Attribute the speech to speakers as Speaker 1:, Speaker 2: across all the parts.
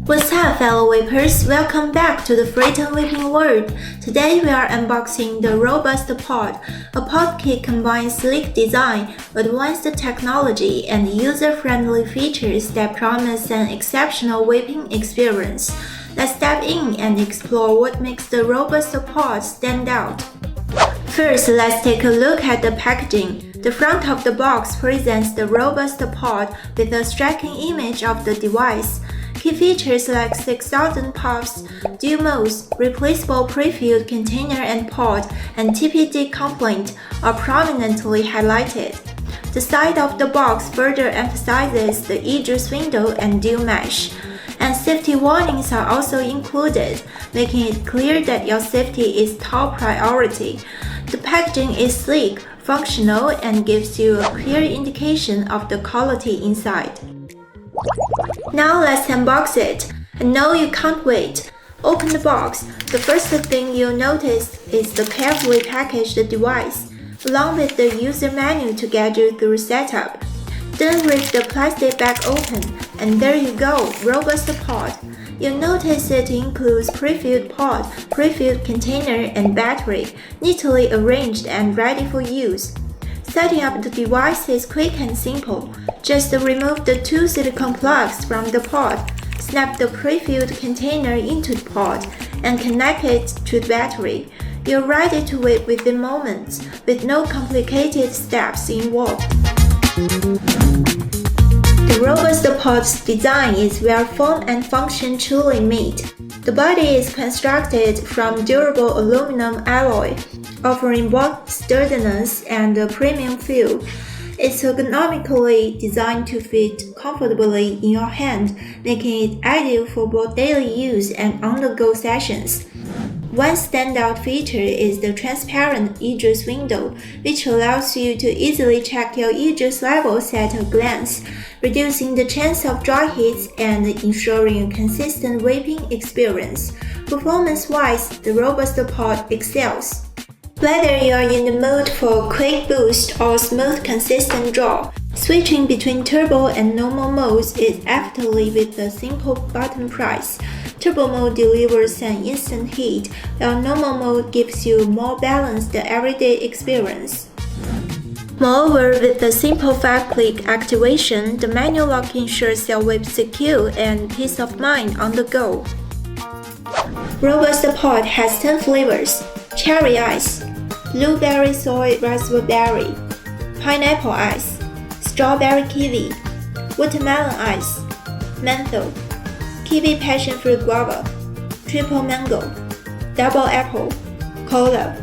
Speaker 1: What's up, fellow vapers? Welcome back to the Freedom Vaping world. Today we are unboxing the Robust Pod. A pod kit combines sleek design, advanced technology, and user-friendly features that promise an exceptional vaping experience. Let's dive in and explore what makes the Robust Pod stand out. First, let's take a look at the packaging. The front of the box presents the Robust Pod with a striking image of the device. Key features like 6,000 puffs, dual modes, replaceable pre-filled container and pod, and TPD complaint are prominently highlighted. The side of the box further emphasizes the egress window and dual mesh, and safety warnings are also included, making it clear that your safety is top priority. The packaging is sleek, functional, and gives you a clear indication of the quality inside. Now let's unbox it. I know you can't wait. Open the box. The first thing you'll notice is the carefully packaged device, along with the user manual to guide you through setup. Then rip the plastic bag open, and there you go, Robust Pod. You'll notice it includes pre-filled pod, pre-filled container, and battery, neatly arranged and ready for use. Setting up the device is quick and simple. Just remove the two silicone plugs from the pod, snap the pre-filled container into the pod, and connect it to the battery. You're ready to vape within moments, with no complicated steps involved. The Robust Pod's design is well formed and function truly made. The body is constructed from durable aluminum alloy, offering both sturdiness and a premium feel. It's ergonomically designed to fit comfortably in your hand, making it ideal for both daily use and on-the-go sessions. One standout feature is the transparent egress window, which allows you to easily check your egress levels at a glance, reducing the chance of dry hits and ensuring a consistent vaping experience. Performance-wise, the Robust Pod excels. Whether you're in the mood for a quick boost or smooth consistent draw, switching between turbo and normal modes is effortless with a simple button press. Turbo mode delivers an instant heat, while normal mode gives you a more balanced everyday experience. Moreover, with the simple 5-click activation, the manual lock ensures your vape secure and peace of mind on the go. Robust Pod has 10 flavors: cherry ice, blueberry soy raspberry, pineapple ice, strawberry kiwi, watermelon ice, menthol, kiwi passion fruit guava, triple mango, double apple, coil.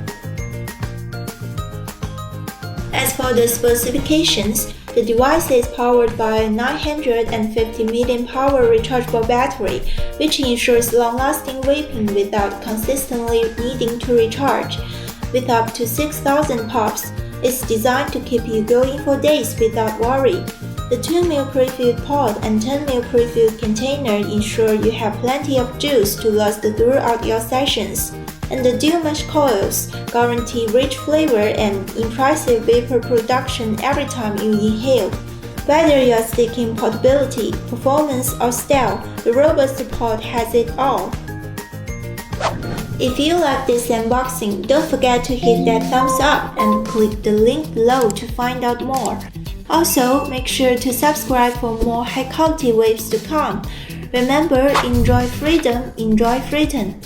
Speaker 1: As for the specifications, the device is powered by a 950 mAh rechargeable battery, which ensures long-lasting vaping without consistently needing to recharge. With up to 6,000 puffs, it's designed to keep you going for days without worry. The 2ml pre-filled pod and 10ml pre-filled container ensure you have plenty of juice to last throughout your sessions. And the dual mesh coils guarantee rich flavor and impressive vapor production every time you inhale. Whether you're seeking portability, performance, or style, the Robust Pod has it all. If you like this unboxing, don't forget to hit that thumbs up and click the link below to find out more. Also, make sure to subscribe for more high-quality vapes to come. Remember, enjoy freedom, enjoy freedom.